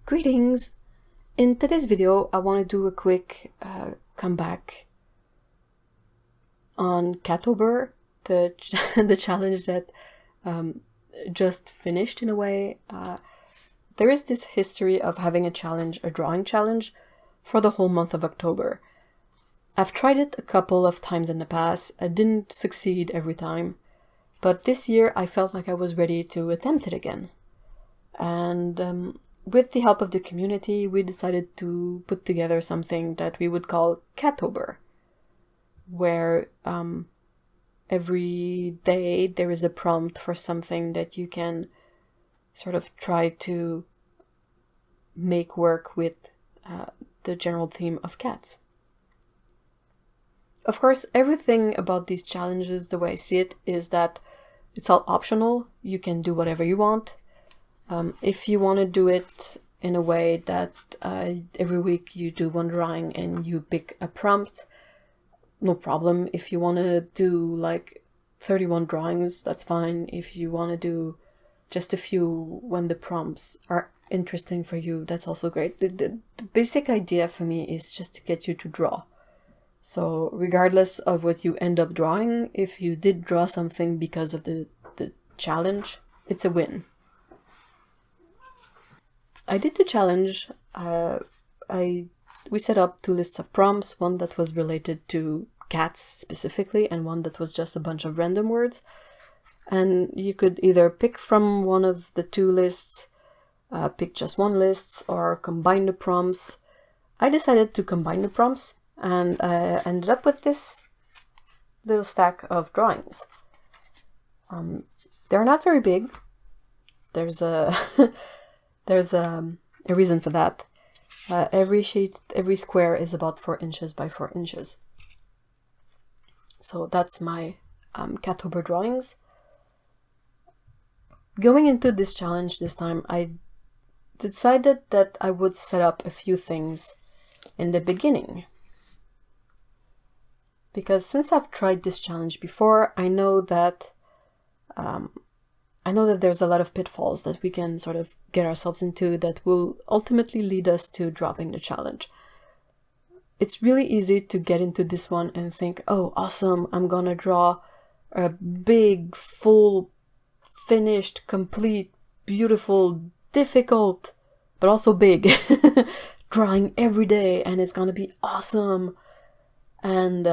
Greetings! In today's video, I want to do a quick comeback on Catober, the challenge that just finished in a way. There is this history of having a drawing challenge, for the whole month of October. I've tried it a couple of times in the past. I didn't succeed every time, but this year I felt like I was ready to attempt it again. And with the help of the community, we decided to put together something that we would call Catober, where every day there is a prompt for something that you can sort of try to make work with the general theme of cats. Of course, everything about these challenges, the way I see it, is that it's all optional. You can do whatever you want. If you want to do it in a way that every week you do one drawing and you pick a prompt, no problem. If you want to do like 31 drawings, that's fine. If you want to do just a few when the prompts are interesting for you, that's also great. The basic idea for me is just to get you to draw. So regardless of what you end up drawing, if you did draw something because of the challenge, it's a win. I did the challenge. We set up 2 lists of prompts, one that was related to cats specifically and one that was just a bunch of random words. And you could either pick from one of the 2 lists, pick just one list, or combine the prompts. I decided to combine the prompts and ended up with this little stack of drawings. They're not very big. There's a reason for that. Every square is about 4 inches by 4 inches. So that's my Catober drawings. Going into this challenge this time, I decided that I would set up a few things in the beginning. Because since I've tried this challenge before, I know that there's a lot of pitfalls that we can sort of get ourselves into that will ultimately lead us to dropping the challenge. It's really easy to get into this one and think, oh, awesome, I'm gonna draw a big, full, finished, complete, beautiful, difficult, but also big drawing every day, and it's gonna be awesome. And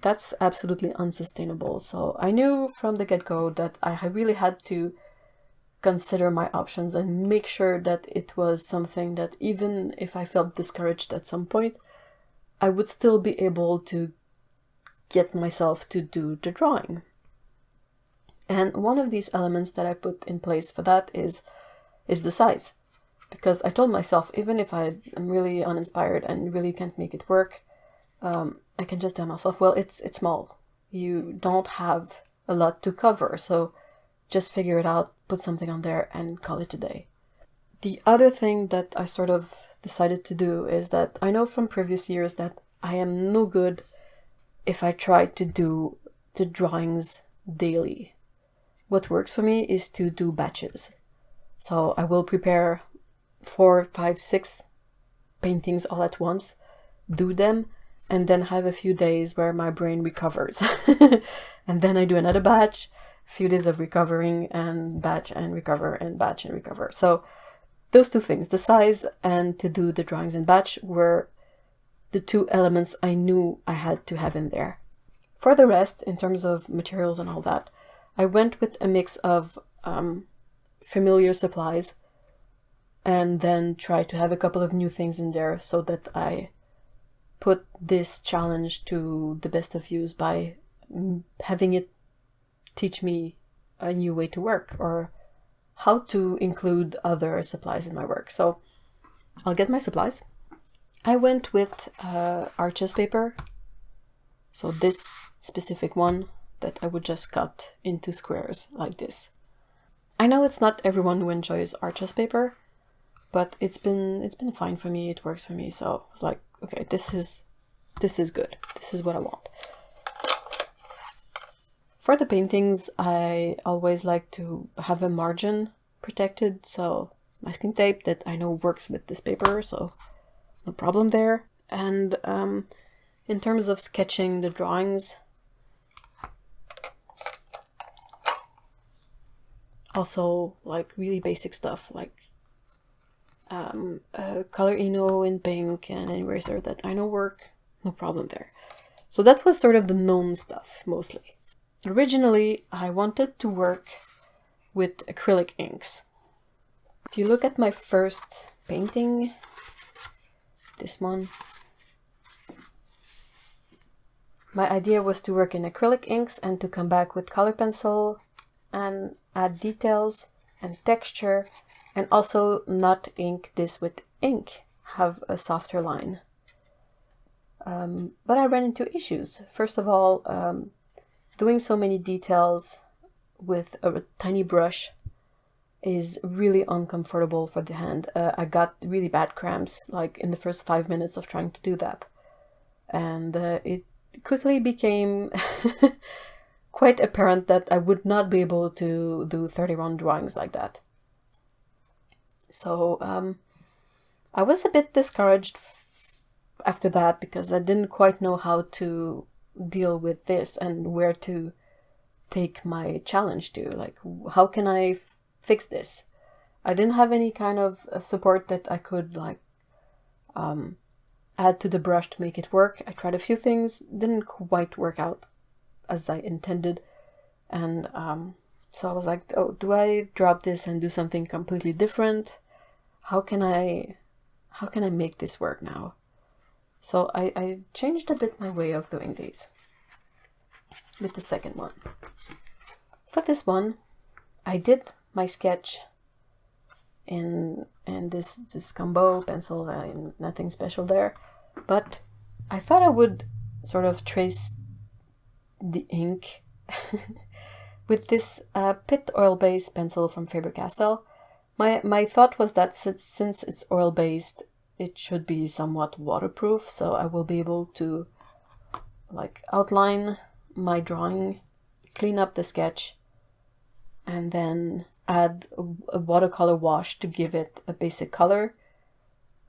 that's absolutely unsustainable. So I knew from the get-go that I really had to consider my options and make sure that it was something that even if I felt discouraged at some point, I would still be able to get myself to do the drawing. And one of these elements that I put in place for that is the size. Because I told myself, even if I am really uninspired and really can't make it work, I can just tell myself, well, it's small. You don't have a lot to cover, so just figure it out, put something on there, and call it a day. The other thing that I sort of decided to do is that I know from previous years that I am no good if I try to do the drawings daily. What works for me is to do batches. So I will prepare 4, 5, 6 paintings all at once, do them, and then have a few days where my brain recovers. And then I do another batch, a few days of recovering, and batch and recover, and batch and recover. So those 2 things, the size and to do the drawings in batch, were the 2 elements I knew I had to have in there. For the rest, in terms of materials and all that, I went with a mix of familiar supplies and then tried to have a couple of new things in there so that I put this challenge to the best of use by having it teach me a new way to work or how to include other supplies in my work. So I'll get my supplies. I went with Arches paper. So this specific one that I would just cut into squares like this. I know it's not everyone who enjoys Arches paper, but it's been fine for me. It works for me. So I was like, okay, this is good. This is what I want. For the paintings, I always like to have a margin protected, so masking tape that I know works with this paper, so no problem there. And in terms of sketching the drawings, also like really basic stuff like color Eno in pink and an eraser that I know work, no problem there. So that was sort of the known stuff mostly. Originally, I wanted to work with acrylic inks. If you look at my first painting, this one, my idea was to work in acrylic inks and to come back with color pencil and add details and texture, and also not ink this with ink, have a softer line. But I ran into issues. First of all, doing so many details with a tiny brush is really uncomfortable for the hand. I got really bad cramps like in the first 5 minutes of trying to do that. And it quickly became quite apparent that I would not be able to do 31 drawings like that. So I was a bit discouraged after that because I didn't quite know how to deal with this and where to take my challenge to. Like, how can I fix this? I didn't have any kind of support that I could like add to the brush to make it work. I tried a few things, didn't quite work out as I intended, and so I was like, oh, do I drop this and do something completely different? How can I make this work now? So I changed a bit my way of doing these with the second one. For this one, I did my sketch in this combo pencil, nothing special there, but I thought I would sort of trace the ink with this pit oil-based pencil from Faber-Castell. My thought was that since it's oil-based, it should be somewhat waterproof, so I will be able to like outline my drawing, clean up the sketch, and then add a watercolor wash to give it a basic color.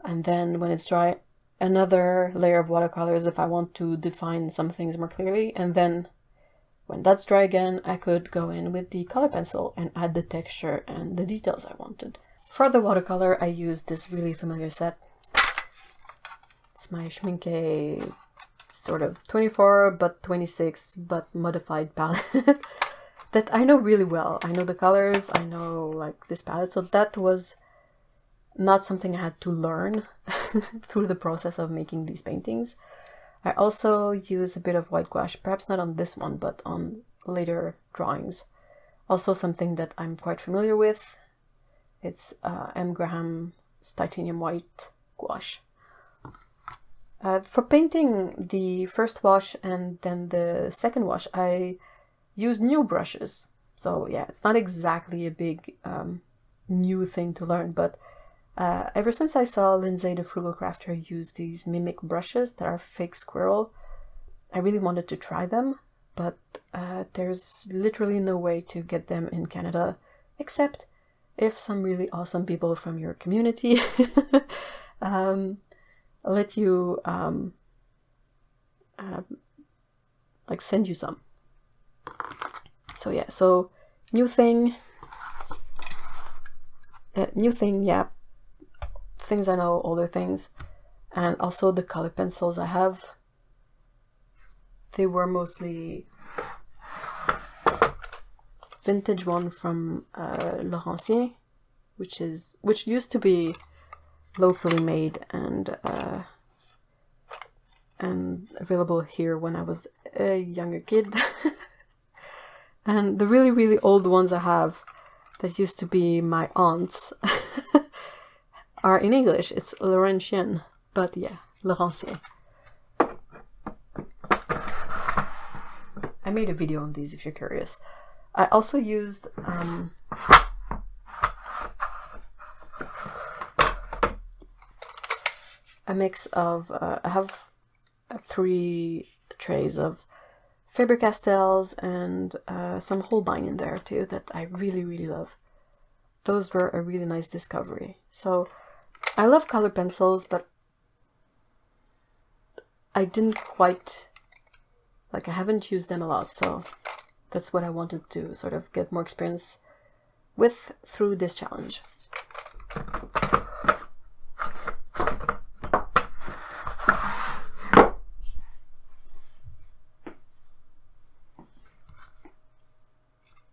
And then when it's dry, another layer of watercolors if I want to define some things more clearly. And then when that's dry again, I could go in with the color pencil and add the texture and the details I wanted. For the watercolor, I used this really familiar set. It's my Schmincke sort of 24 but 26 but modified palette that I know really well. I know the colors, I know like this palette, so that was not something I had to learn through the process of making these paintings. I also use a bit of white gouache, perhaps not on this one, but on later drawings. Also something that I'm quite familiar with. It's M. Graham's titanium white gouache. For painting the first wash and then the second wash, I use new brushes. So yeah, it's not exactly a big new thing to learn, but ever since I saw Lindsay the Frugal Crafter use these mimic brushes that are fake squirrel, I really wanted to try them, but there's literally no way to get them in Canada, except if some really awesome people from your community let you like send you some. So yeah, so new thing, yeah, things I know, older things, and also the color pencils I have. They were mostly vintage one from Laurentien, which used to be locally made and available here when I was a younger kid. And the really, really old ones I have that used to be my aunt's are in English. It's Laurentien, but yeah, Laurentien. I made a video on these if you're curious. I also used a mix of, I have 3 trays of Faber-Castells and some Holbein in there too that I really, really love. those were a really nice discovery. So I love colored pencils, but I didn't quite, like, I haven't used them a lot, so that's what I wanted to sort of get more experience with through this challenge.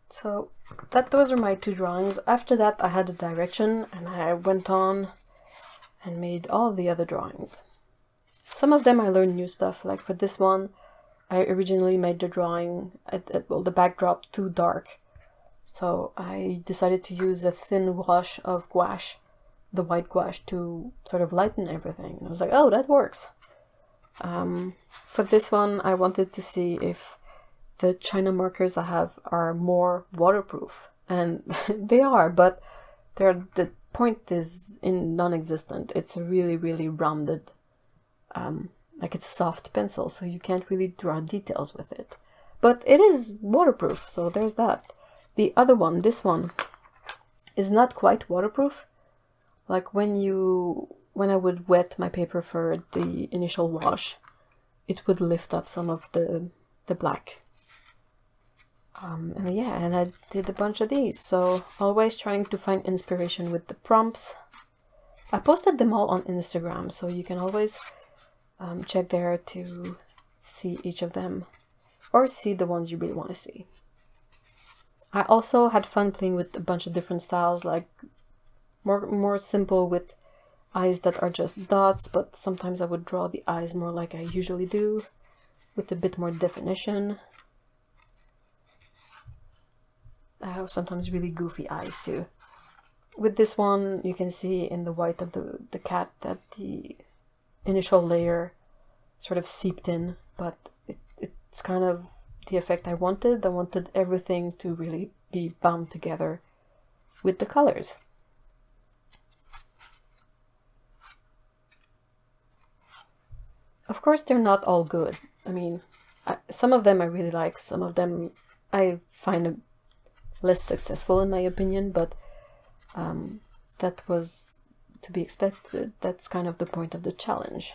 So those are my 2 drawings. After that I had a direction and I went on and made all the other drawings. Some of them I learned new stuff, like for this one I originally made the drawing, well, the backdrop too dark. So I decided to use a thin wash of gouache, the white gouache, to sort of lighten everything. And I was like, oh, that works. For this one I wanted to see if the China markers I have are more waterproof, and they are, but the point is non-existent. It's a really, really rounded, like it's a soft pencil, so you can't really draw details with it. But it is waterproof, so there's that. The other one, this one, is not quite waterproof. Like when I would wet my paper for the initial wash, it would lift up some of the black. And I did a bunch of these, so always trying to find inspiration with the prompts. I posted them all on Instagram, so you can always check there to see each of them, or see the ones you really want to see. I also had fun playing with a bunch of different styles, like more simple with eyes that are just dots, but sometimes I would draw the eyes more like I usually do, with a bit more definition. I have sometimes really goofy eyes too. With this one, you can see in the white of the cat that the initial layer sort of seeped in, but it's kind of the effect I wanted. I wanted everything to really be bound together with the colors. Of course, they're not all good. I mean, some of them I really like, some of them I find less successful in my opinion, but that was to be expected. That's kind of the point of the challenge.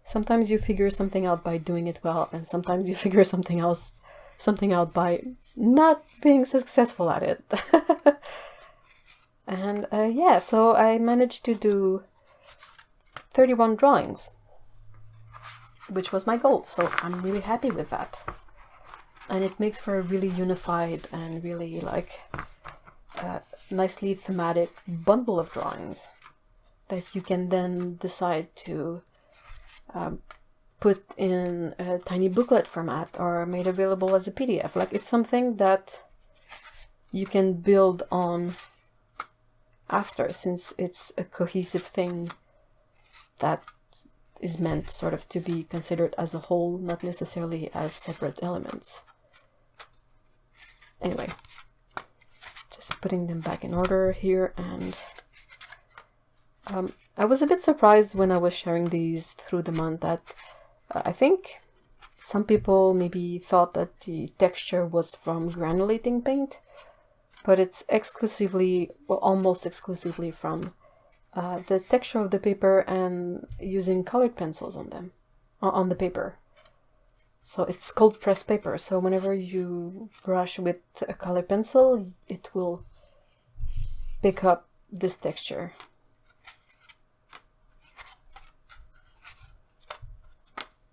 Sometimes you figure something out by doing it well, and sometimes you figure something out by not being successful at it. And yeah, so I managed to do 31 drawings, which was my goal, so I'm really happy with that. And it makes for a really unified and really like nicely thematic bundle of drawings that you can then decide to put in a tiny booklet format or made available as a PDF. Like, it's something that you can build on after, since it's a cohesive thing that is meant sort of to be considered as a whole, not necessarily as separate elements. Anyway, just putting them back in order here, and I was a bit surprised when I was sharing these through the month that I think some people maybe thought that the texture was from granulating paint, but it's exclusively, well, almost exclusively from the texture of the paper and using colored pencils on them, on the paper. So it's cold pressed paper, so whenever you brush with a colored pencil, it will pick up this texture.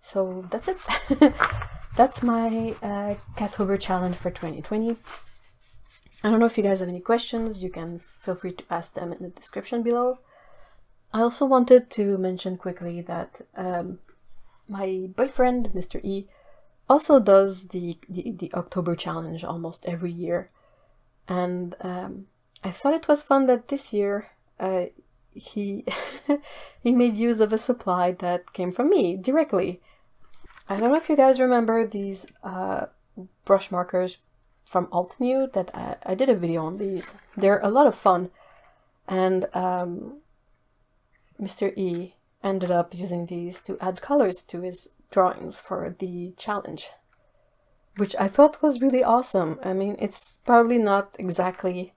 So that's it. That's my Catober challenge for 2020. I don't know if you guys have any questions. You can feel free to ask them in the description below. I also wanted to mention quickly that my boyfriend, Mr. E, also does the October challenge almost every year. And I thought it was fun that this year he he made use of a supply that came from me directly. I don't know if you guys remember these brush markers from Altnew that I did a video on these. They're a lot of fun, and Mr. E ended up using these to add colors to his drawings for the challenge. which I thought was really awesome. I mean, it's probably not exactly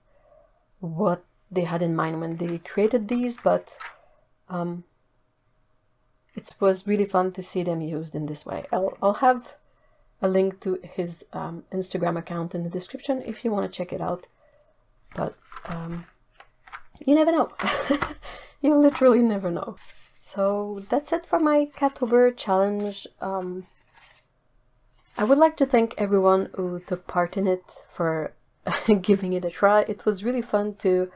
what they had in mind when they created these, but it was really fun to see them used in this way. I'll have a link to his Instagram account in the description if you want to check it out. But you never know. You literally never know. So that's it for my Catober challenge. I would like to thank everyone who took part in it for giving it a try. It was really fun to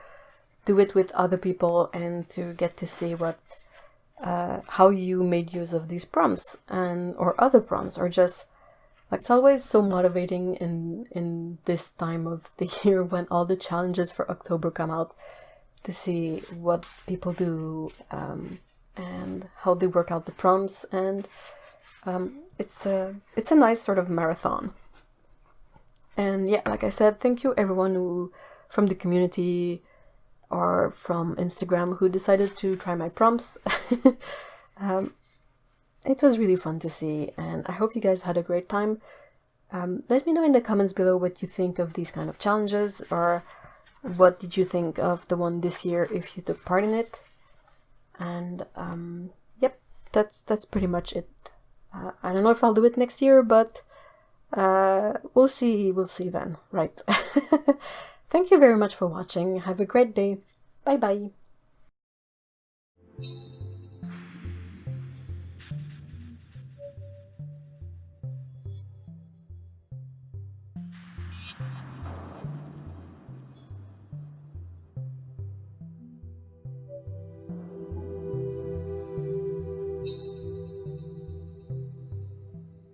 do it with other people and to get to see what how you made use of these prompts and or other prompts, or just like, it's always so motivating in this time of the year when all the challenges for October come out, to see what people do and how they work out the prompts, and it's a nice sort of marathon. And yeah, like I said, thank you everyone who from the community or from Instagram who decided to try my prompts. It was really fun to see, and I hope you guys had a great time. Let me know in the comments below what you think of these kind of challenges, or what did you think of the one this year if you took part in it. And yep, that's pretty much it. I don't know if I'll do it next year, but we'll see then, right? Thank you very much for watching. Have a great day. Bye bye.